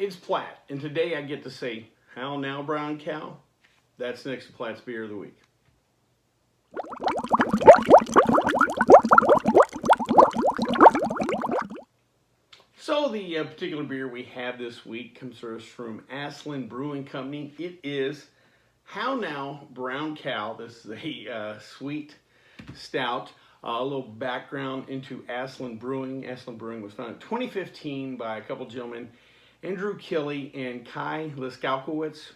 It's Platt, and today I get to say, how now, brown cow? That's next to Platt's Beer of the Week. So the particular beer we have this week comes to us from Aslin Brewing Company. It is How Now Brown Cow. This is a sweet stout. A little background into Aslin Brewing. Aslin Brewing was founded in 2015 by a couple gentlemen, Andrew Kelly and Kai Liskowkowitz.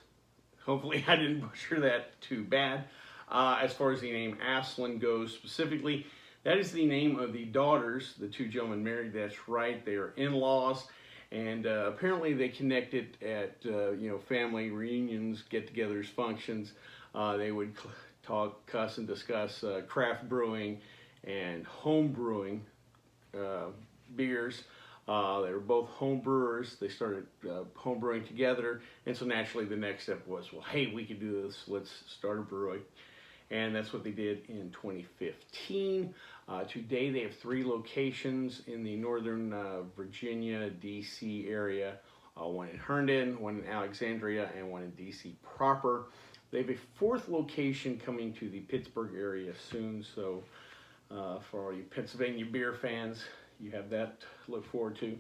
Hopefully I didn't butcher that too bad. As far as the name Aslin goes specifically, that is the name of the daughters the two gentlemen married. That's right, they are in-laws, and apparently they connected at family reunions, get-togethers, functions. They would talk, cuss, and discuss craft brewing and home brewing beers. They were both home brewers. They started home brewing together, and so naturally the next step was, well, hey, we could do this. Let's start a brewery. And that's what they did in 2015. Today they have 3 locations in the northern Virginia, D.C. area. One in Herndon, one in Alexandria, and one in D.C. proper. They have a 4th location coming to the Pittsburgh area soon. So for all you Pennsylvania beer fans, you have that to look forward to.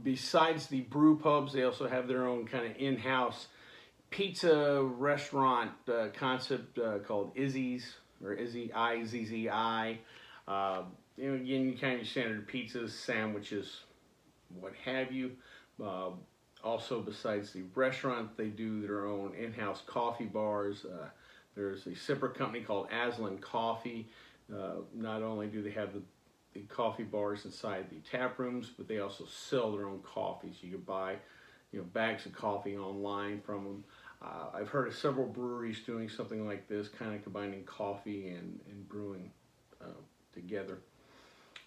Besides the brew pubs, they also have their own kind of in-house pizza restaurant concept called Izzy's, or Izzy, I-Z-Z-I. Again, kind of your standard pizzas, sandwiches, what have you. Also, besides the restaurant, they do their own in-house coffee bars. There's a sipper company called Aslin Coffee. Not only do they have the coffee bars inside the tap rooms, but they also sell their own coffees. You can buy bags of coffee online from them. I've heard of several breweries doing something like this, kind of combining coffee and brewing together,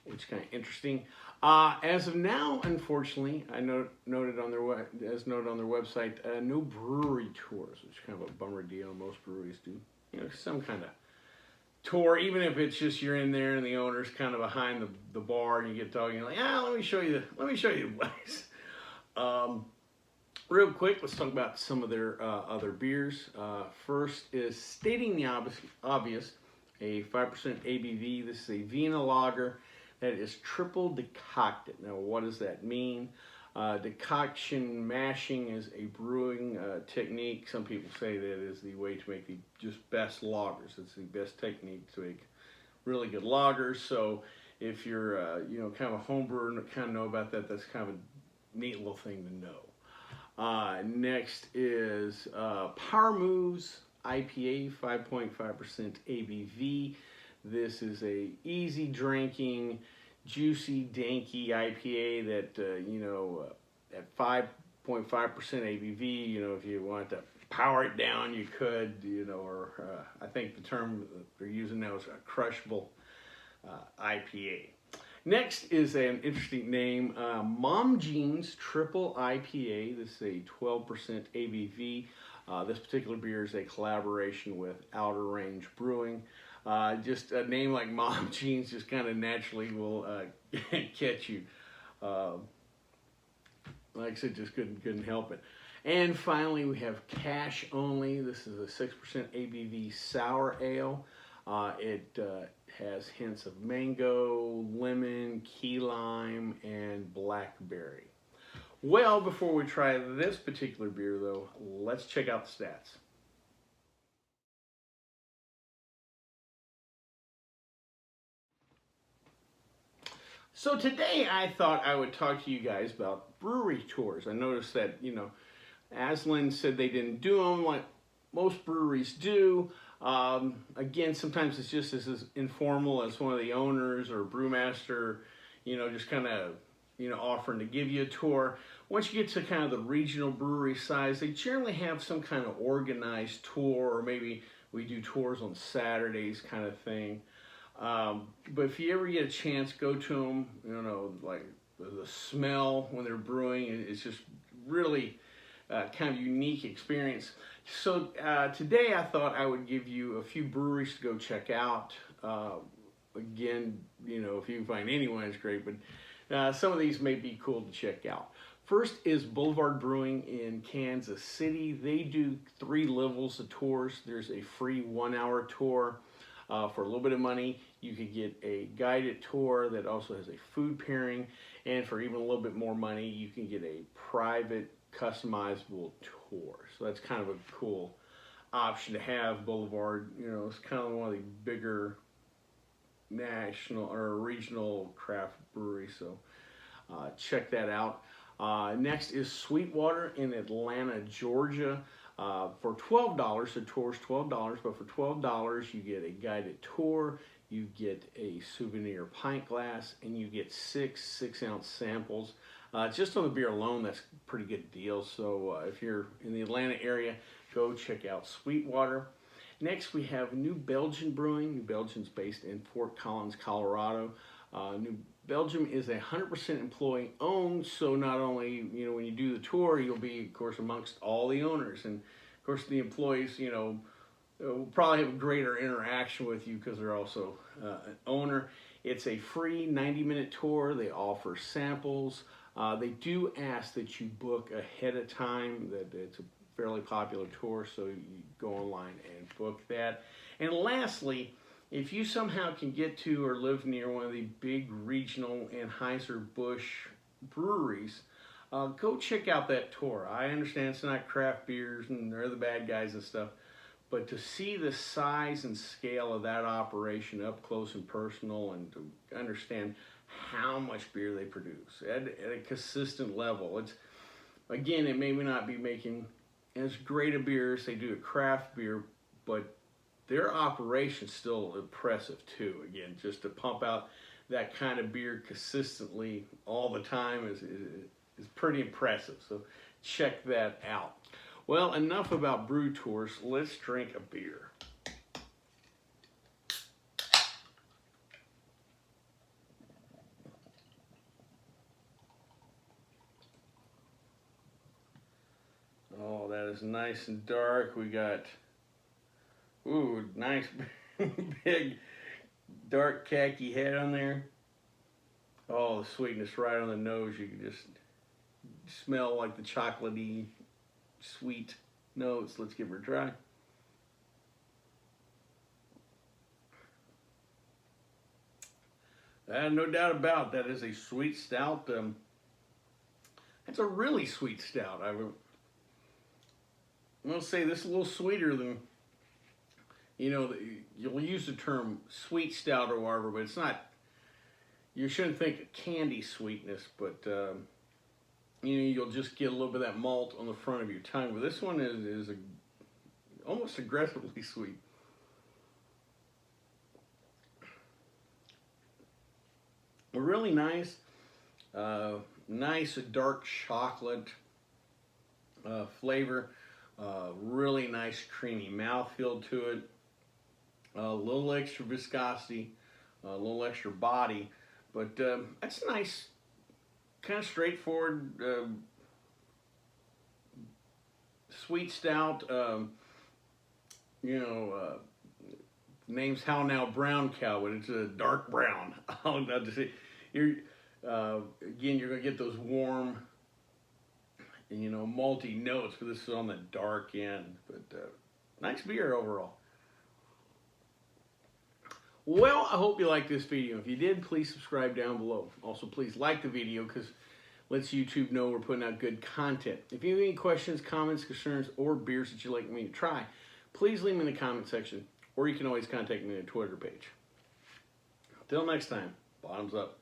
which is kind of interesting. As of now, unfortunately, I noted on their website, no brewery tours, which is kind of a bummer deal. Most breweries do, some kind of tour, even if it's just you're in there and the owner's kind of behind the bar and you get talking, you're like, let me show you the place. Real quick, let's talk about some of their other beers. First is stating the obvious, a 5% ABV. This is a Vienna lager that is triple decocted. Now, what does that mean? Decoction mashing is a brewing technique. Some people say that is the way to make the just best lagers. It's the best technique to make really good lagers. So if you're kind of a home brewer and kind of know about that, that's kind of a neat little thing to know. Next is Power Moves IPA, 5.5% ABV. This is a easy drinking, juicy, danky IPA that at 5.5% ABV, if you want to power it down, you could, or I think the term they're using now is a crushable IPA. Next is an interesting name, Mom Jean's Triple IPA. This is a 12% ABV. This particular beer is a collaboration with Outer Range Brewing. Just a name like Mom Jean's just kind of naturally will catch you. Like I said, just couldn't help it. And finally, we have Cash Only. This is a 6% ABV sour ale. It has hints of mango, lemon, key lime, and blackberry. Well, before we try this particular beer, though, let's check out the stats. So today I thought I would talk to you guys about brewery tours. I noticed that, Aslin said they didn't do them like most breweries do. Again, sometimes it's just as informal as one of the owners or brewmaster, just kind of, offering to give you a tour. Once you get to kind of the regional brewery size, they generally have some kind of organized tour, or maybe we do tours on Saturdays kind of thing. But if you ever get a chance, go to them, like the smell when they're brewing, it's just really kind of unique experience. So today I thought I would give you a few breweries to go check out. Again, if you can find anyone, it's great, but some of these may be cool to check out. First is Boulevard Brewing in Kansas City. They do 3 levels of tours. There's a free 1-hour tour. For a little bit of money, you could get a guided tour that also has a food pairing. And for even a little bit more money, you can get a private customizable tour. So that's kind of a cool option to have. Boulevard, you know, it's kind of one of the bigger national or regional craft breweries. So check that out. Next is Sweetwater in Atlanta, Georgia. For $12, the tour's $12, but for $12 you get a guided tour, you get a souvenir pint glass, and you get 6 6-ounce samples. Just on the beer alone, that's a pretty good deal. So if you're in the Atlanta area, go check out Sweetwater. Next, we have New Belgium Brewing. New Belgium's based in Fort Collins, Colorado. New Belgium is 100% employee owned, so not only, you know, when you do the tour, you'll be, of course, amongst all the owners. And, of course, the employees, you know, will probably have a greater interaction with you because they're also an owner. It's a free 90-minute tour. They offer samples. They do ask that you book ahead of time. That it's a fairly popular tour, so you go online and book that. And lastly, if you somehow can get to or live near one of the big regional Anheuser-Busch breweries, go check out that tour. I understand it's not craft beers and they're the bad guys and stuff, but to see the size and scale of that operation up close and personal, and to understand how much beer they produce at a consistent level. It's, again, it may not be making as great a beer as they do a craft beer, but their operation's still impressive too. Again, just to pump out that kind of beer consistently all the time is pretty impressive. So check that out. Well, enough about brew tours. Let's drink a beer. Oh, that is nice and dark. We got, ooh, nice big dark khaki head on there. Oh, the sweetness right on the nose. You can just smell like the chocolatey, sweet notes. Let's give her a try. No doubt about that is a sweet stout. It's a really sweet stout. I'm going to say this is a little sweeter than, you know, you'll use the term sweet stout or whatever, but it's not, you shouldn't think of candy sweetness, but, you know, you'll just get a little bit of that malt on the front of your tongue. But this one is almost aggressively sweet. Really nice, nice dark chocolate flavor. Really nice creamy mouthfeel to it. A little extra viscosity, a little extra body, but that's nice, kind of straightforward, sweet stout. You know, name's How Now Brown Cow, but it's a dark brown. I'll have to say, again, you're gonna get those warm, you know, malty notes, but this is on the dark end. But nice beer overall. Well, I hope you liked this video. If you did, please subscribe down below. Also, please like the video because it lets YouTube know we're putting out good content. If you have any questions, comments, concerns, or beers that you'd like me to try, please leave them in the comment section, or you can always contact me on the Twitter page. Until next time, bottoms up.